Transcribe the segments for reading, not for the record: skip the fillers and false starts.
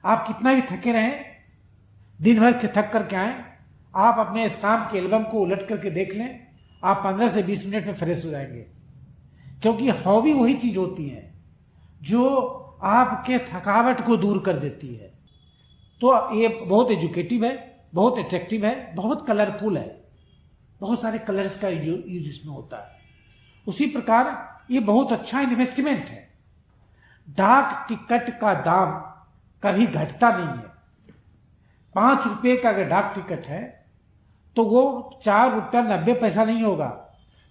आप कितना भी थके रहें, दिन भर के थक करके आए, आप अपने स्टाम्प के एल्बम को उलट करके देख लें, आप 15 से 20 मिनट में फ्रेश हो जाएंगे। क्योंकि हॉबी वही चीज होती है जो आपके थकावट को दूर कर देती है। तो ये बहुत एजुकेटिव है, बहुत अट्रैक्टिव है, बहुत कलरफुल है, बहुत सारे कलर्स का यूज इसमें होता है। उसी प्रकार ये बहुत अच्छा इन्वेस्टमेंट है। डाक टिकट का दाम कभी घटता नहीं है। 5 रुपये का अगर डाक टिकट है तो वो 4 रुपया 90 पैसा नहीं होगा,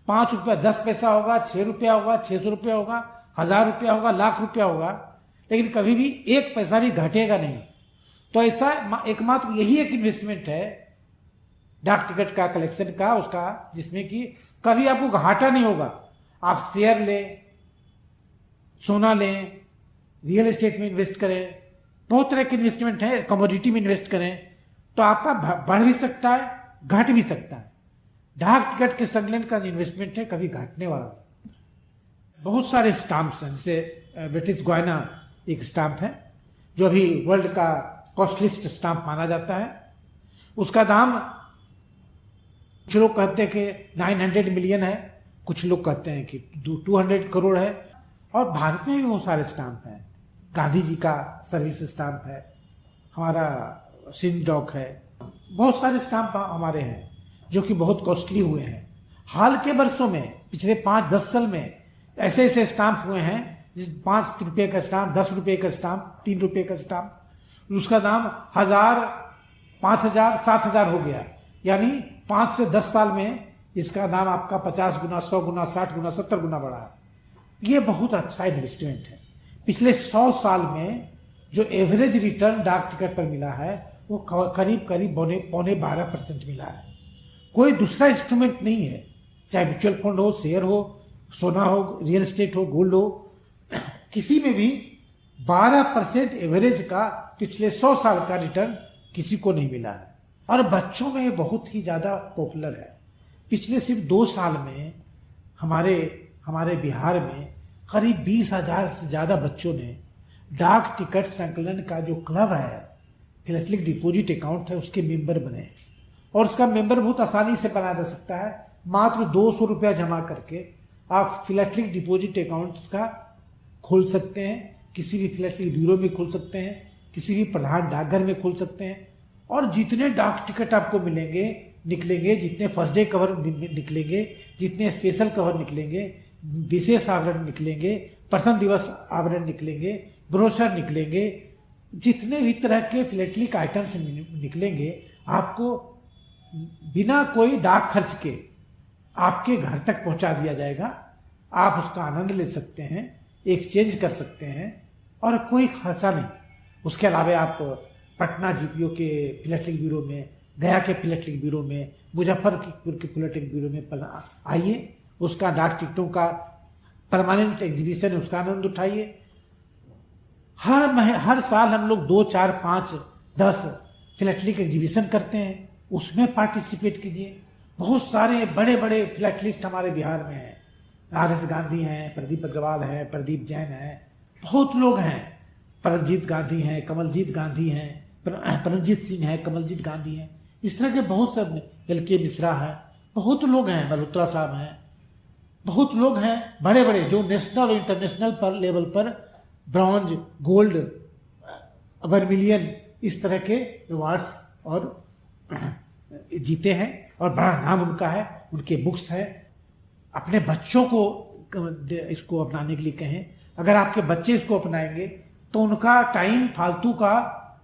5 रुपया 10 पैसा होगा, 6 रुपया होगा, 600 रुपया होगा, 1000 रुपया होगा, लाख रुपया होगा, लेकिन कभी भी 1 पैसा भी घटेगा नहीं। तो ऐसा एकमात्र यही एक इन्वेस्टमेंट है डाक टिकट का, कलेक्शन का, उसका, जिसमें कि कभी आपको घाटा नहीं होगा। आप शेयर लें, सोना लें, रियल एस्टेट में इन्वेस्ट करें, बहुत तरह के इन्वेस्टमेंट है, कमोडिटी में इन्वेस्ट करें, तो आपका बढ़ भी सकता है, घट भी सकता है। डाक टिकट के संकलन का इन्वेस्टमेंट है, कभी घटने वाला नहीं। बहुत सारे स्टाम्प्स हैं, जैसे ब्रिटिश गोयना एक स्टाम्प है जो अभी वर्ल्ड का कॉस्टलिस्ट स्टाम्प माना जाता है। उसका दाम कुछ लोग कहते हैं कि 900 मिलियन है, कुछ लोग कहते हैं कि 200 करोड़ है। और भारत में भी बहुत सारे स्टाम्प हैं। गांधी जी का सर्विस स्टाम्प है, हमारा सिंध डॉक है, बहुत सारे स्टाम्प हमारे हैं जो कि बहुत कॉस्टली हुए हैं। हाल के वर्षों में, पिछले 5-10 साल में ऐसे ऐसे स्टाम्प हुए हैं जिस 5 रुपये का स्टाम्प, 10 रुपये का स्टाम्प, 3 रुपये का स्टाम्प, उसका दाम 1000, 5000, 7000 हो गया। यानी 5 से 10 साल में इसका दाम आपका 50 गुना, 100 गुना, 60 गुना, 70 गुना बढ़ा है। ये बहुत अच्छा इन्वेस्टमेंट है। पिछले 100 साल में जो एवरेज रिटर्न डाक टिकट पर मिला है वो करीब करीब 12% मिला है। कोई दूसरा इंस्ट्रूमेंट नहीं है, चाहे म्यूचुअल फंड हो, शेयर हो, सोना हो, रियल एस्टेट हो, गोल्ड हो, किसी में भी 12% एवरेज का पिछले 100 साल का रिटर्न किसी को नहीं मिला है। और बच्चों में ये बहुत ही ज्यादा पॉपुलर है। पिछले सिर्फ 2 साल में हमारे बिहार में करीब 20,000 से ज्यादा बच्चों ने डाक टिकट संकलन का जो क्लब है, फिलैटेलिक डिपॉजिट अकाउंट है, उसके मेंबर बने। और उसका मेंबर बहुत आसानी से बना जा सकता है। मात्र 200 रुपया जमा करके आप फिलैटेलिक डिपॉजिट अकाउंट्स का खोल सकते हैं, किसी भी फिलैटेलिक ब्यूरो में खोल सकते हैं, किसी भी प्रधान डाकघर में खोल सकते हैं। और जितने डाक टिकट आपको निकलेंगे, जितने फर्स्ट डे कवर निकलेंगे, जितने स्पेशल कवर निकलेंगे, विशेष आवरण निकलेंगे, प्रथम दिवस आवरण निकलेंगे, ब्रोशर निकलेंगे, जितने भी तरह के फिलैटेलिक आइटम्स निकलेंगे, आपको बिना कोई डाक खर्च के आपके घर तक पहुंचा दिया जाएगा। आप उसका आनंद ले सकते हैं, एक्सचेंज कर सकते हैं और कोई खर्चा नहीं। उसके अलावा आप पटना जीपीओ के फिलैटेलिक ब्यूरो में, गया के फिलैटेलिक ब्यूरो में, मुजफ्फरपुर के फिलैटेलिक ब्यूरो में आइए, उसका डाक टिकटों का परमानेंट एग्जीबिशन, उसका आनंद उठाइए। हर साल हम लोग 2, 4, 5, 10 फिलैटेलिक एग्जीबिशन करते हैं, उसमें पार्टिसिपेट कीजिए। बहुत सारे बड़े बड़े फिलैटेलिस्ट हमारे बिहार में हैं। RS गांधी हैं, प्रदीप अग्रवाल हैं, प्रदीप जैन हैं, बहुत लोग हैं। परमजीत गांधी हैं, कमलजीत गांधी हैं, परमजीत सिंह हैं, कमलजीत गांधी हैं, इस तरह के बहुत सब, LK मिश्रा है, बहुत लोग हैं, मल्होत्रा साहब हैं, बहुत लोग हैं बड़े बड़े जो नेशनल और इंटरनेशनल पर लेवल पर ब्रॉन्ज, गोल्ड, वर्मिलियन इस तरह के अवार्ड्स और जीते हैं और बड़ा नाम उनका है, उनके बुक्स हैं। अपने बच्चों को इसको अपनाने के लिए कहें। अगर आपके बच्चे इसको अपनाएंगे तो उनका टाइम फालतू का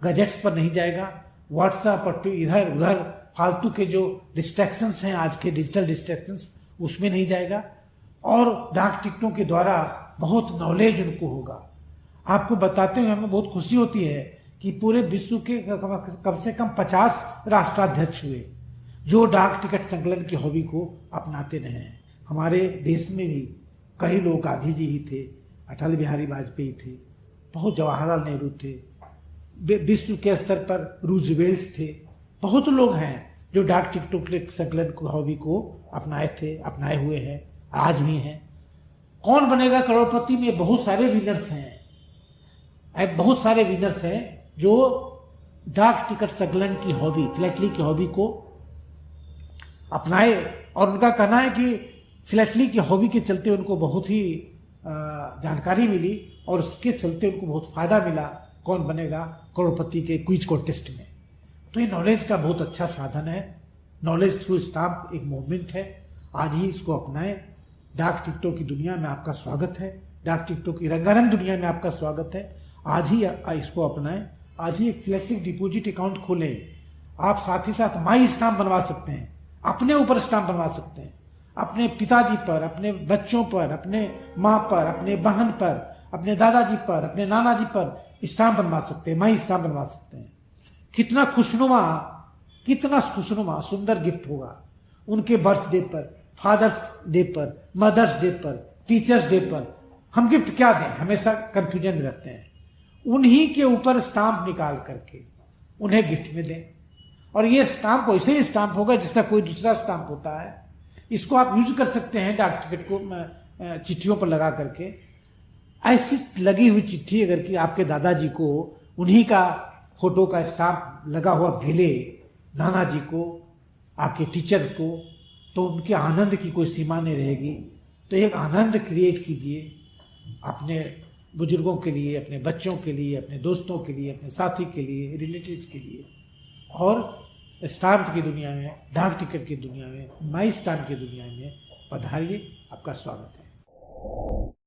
गैजेट्स पर नहीं जाएगा, व्हाट्सएप और इधर उधर फालतू के जो डिस्ट्रैक्शंस हैं, आज के डिजिटल डिस्ट्रैक्शंस, उसमें नहीं जाएगा। और डाक टिकटों के द्वारा बहुत नॉलेज उनको होगा। आपको बताते हुए हमें बहुत खुशी होती है कि पूरे विश्व के कम से कम 50 राष्ट्राध्यक्ष हुए जो डाक टिकट संकलन की हॉबी को अपनाते रहे हैं। हमारे देश में भी कई लोग, गांधी जी भी थे, अटल बिहारी वाजपेयी थे, बहुत जवाहरलाल नेहरू थे, विश्व के स्तर पर रूजवेल्ट थे, बहुत लोग हैं जो डाक टिकटों के संकलन को, हॉबी को अपनाए हुए हैं, आज भी हैं। कौन बनेगा करोड़पति में बहुत सारे विनर्स हैं, बहुत सारे विनर्स हैं जो डाक टिकट संकलन की हॉबी, फिलैटली की हॉबी को अपनाए। और उनका कहना है कि फिलैटली की हॉबी के चलते उनको बहुत ही जानकारी मिली और उसके चलते उनको बहुत फायदा मिला कौन बनेगा करोड़पति के क्विज कॉन्टेस्ट में। तो ये नॉलेज का बहुत अच्छा साधन है। नॉलेज थ्रू स्टाम्प एक मूवमेंट है। आज ही इसको अपनाएं। डाक टिकटों की दुनिया में आपका स्वागत है। डाक टिकटों की रंगारंग दुनिया में आपका स्वागत है। आज ही इसको अपनाएं। आज ही एक फ्लेक्सिक डिपॉजिट अकाउंट खोलें। आप साथ ही साथ माई स्टाम्प बनवा सकते हैं, अपने ऊपर स्टाम्प बनवा सकते हैं, अपने पिताजी पर, अपने बच्चों पर, अपने माँ पर, अपने बहन पर, अपने दादाजी पर, अपने नाना जी पर स्टाम्प बनवा सकते हैं, माई स्टाम्प बनवा सकते हैं। कितना खुशनुमा सुंदर गिफ्ट होगा उनके बर्थडे पर, फादर्स डे पर, मदर्स डे पर, टीचर्स डे पर। हम गिफ्ट क्या दें, हमेशा कंफ्यूजन में रहते हैं। उन्हीं के ऊपर स्टाम्प निकाल करके उन्हें गिफ्ट में दें। और ये स्टाम्प वैसे ही स्टाम्प होगा जिसका कोई दूसरा स्टाम्प होता है। इसको आप यूज कर सकते हैं डाक टिकट को चिट्ठियों पर लगा करके। ऐसी लगी हुई चिट्ठी अगर कि आपके दादाजी को उन्हीं का फोटो का स्टाम्प लगा हुआ मिले, नाना जी को, आपके टीचर को, तो उनके आनंद की कोई सीमा नहीं रहेगी। तो एक आनंद क्रिएट कीजिए अपने बुजुर्गों के लिए, अपने बच्चों के लिए, अपने दोस्तों के लिए, अपने साथी के लिए, रिलेटिव्स के लिए। और स्टाम्प की दुनिया में, डाक टिकट की दुनिया में, माई स्टाम्प की दुनिया में पधारिए। आपका स्वागत है।